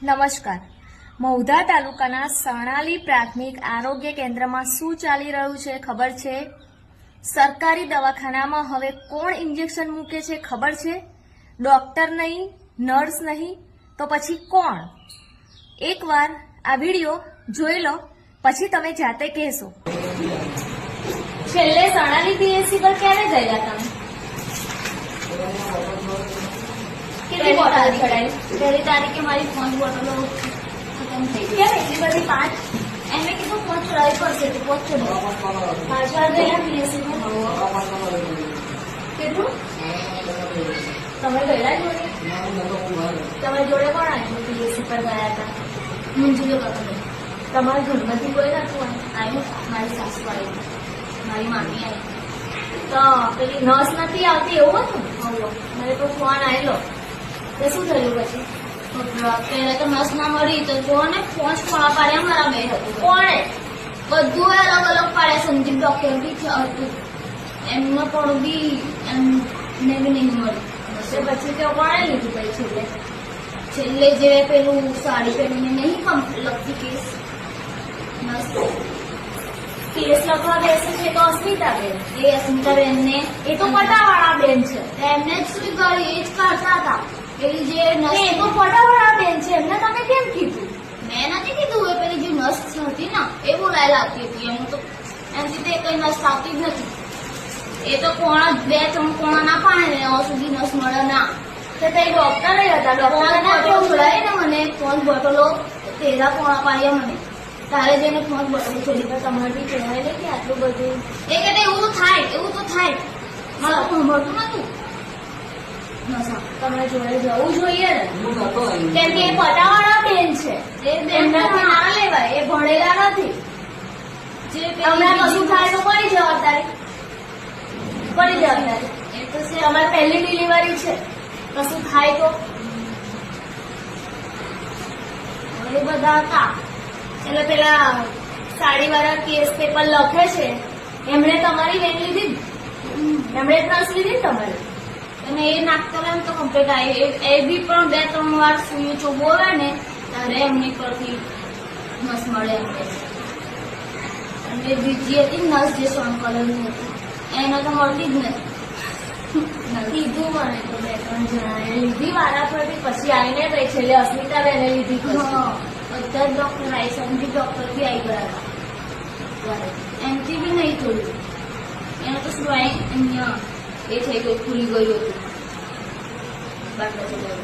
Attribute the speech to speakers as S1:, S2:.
S1: નમસ્કાર. મહુધા તાલુકાના સણાલી પ્રાથમિક આરોગ્ય કેન્દ્રમાં શું ચાલી રહ્યું છે ખબર છે? સરકારી દવાખાનામાં હવે કોણ ઇન્જેક્શન મૂકે છે ખબર છે? ડોક્ટર નહીં, નર્સ નહીં, તો પછી કોણ? એકવાર આ વિડીયો જોઈ લો, પછી તમે જાતે કહેશો. છેલ્લે સણાલી પીએસસી પર ક્યારે ગયેલા તમે? કેટલી બોટલ ચડાવી?
S2: પહેલી તારીખે મારી 5 બોટલો ખતમ થઈ ગઈ.
S1: કેમ એટલી બધી? 5?
S2: એમને કીધું 5 ચડાવી પડશે તો 5 ચડાવી.
S1: પાછળ ગયેલા પીએસસી પર? કેટલું? તમે ગયેલા જોડે? તમે જોડે કોણ આવ્યું પીએસસી પર ગયા હતા?
S2: મંજૂરી કરો.
S1: તમારા ઘરમાંથી કોઈ નતું
S2: આવ્યું મારી સાસુ આવી, મારી મામી આવી.
S1: તો પેલી નર્સ નથી આવતી એવું હતું? મને તો ફોન આવેલો. તો શું થયું પછી?
S2: પહેલા તો નસ ના મળી તો જો ને 5 ખોળા પાડ્યા મારા બે હતું.
S1: કોણે?
S2: બધું અલગ અલગ પાડ્યા. સંદીપ ડોક્ટર બી હતું, એમનો પણ બી એમને બી નહીં મળી.
S1: પછી તો કોણે લીધું પછી છેલ્લે?
S2: છેલ્લે જે પેલું સાડી પહેરીને નહીં લખતી કેસ નસ
S1: કેસ લખવા બેસે છે તો અસ્મિતાબેન.
S2: એ અસ્મિતાબેન ને
S1: એ તો પટાવાળા બેન છે.
S2: એમને જ શું કરી એ જ કાઢતા હતા. પેલી જે નસ
S1: એ તો પટાવાળા બેન છે, એમને તમે કેમ કીધું?
S2: મેં નથી કીધું. એ પેલી જે નસ હતી ને એ બોલાય લાગતી હતી. એમ તો એમથી તે કઈ નસ આવતી જ નથી. એ તો કોણા 2-3 કોણા ના પાડે ને ત્યાં સુધી નસ મળે ના.
S1: તો તે ડોક્ટર હતા. ડોક્ટર
S2: બોલાય ને મને 5 બોટલો 13 કોણા પાડ્યા મને. તારે જઈને 5 બોટલો છોડી.
S1: તો તમારી કહેવાય ને કે આટલું બધું
S2: એ કે એવું તો થાય, એવું તો થાય. મારે સાંભળતું નતું.
S1: તમે જોડે જવું જોઈએ ને, કેમ કે એ પટાવાળા બેન છે.
S2: એ બેન
S1: એમનાથી ના લેવાય, એ ભણેલા નથી.
S2: જે
S1: હમણાં કશું થાય તો કોની જવાબદારી? કોની જવાબદારી?
S2: એ તો છે.
S1: તમારે પહેલી ડિલિવરી છે, કશું થાય તો?
S2: એ બધા હતા.
S1: એટલે પેલા સાડીવાળા કેસ પેપર લખે છે, એમણે તમારી બેન લીધી ને? એમણે જ નર્સ લીધી ને તમારી?
S2: અને એ નાખતા એમ તો કમ્પ્લીટ આવી. એ બી પણ 2-3 વાર સુઈ ચોબોવે ને ત્યારે એમની પરથી નસ મળે એમને. અને બીજી હતી નસ જે સોન કલરની હતી એને તો મળતી જ નથી.
S1: લીધું મને તો 2-3 જણાએ લીધી વારા પરથી, પછી આવીને ગઈ છેલ્લે અસ્મિતાબેને લીધી.
S2: બધા જ ડોક્ટર આવી, સંદીપ ડોક્ટર બી આવી ગયા હતા. એમથી બી નહીં થોડું. એને તો શું અહીંયા એ થઈ ગયું, ખુલી ગયું હતું. બાટલા ચલાવ્યું.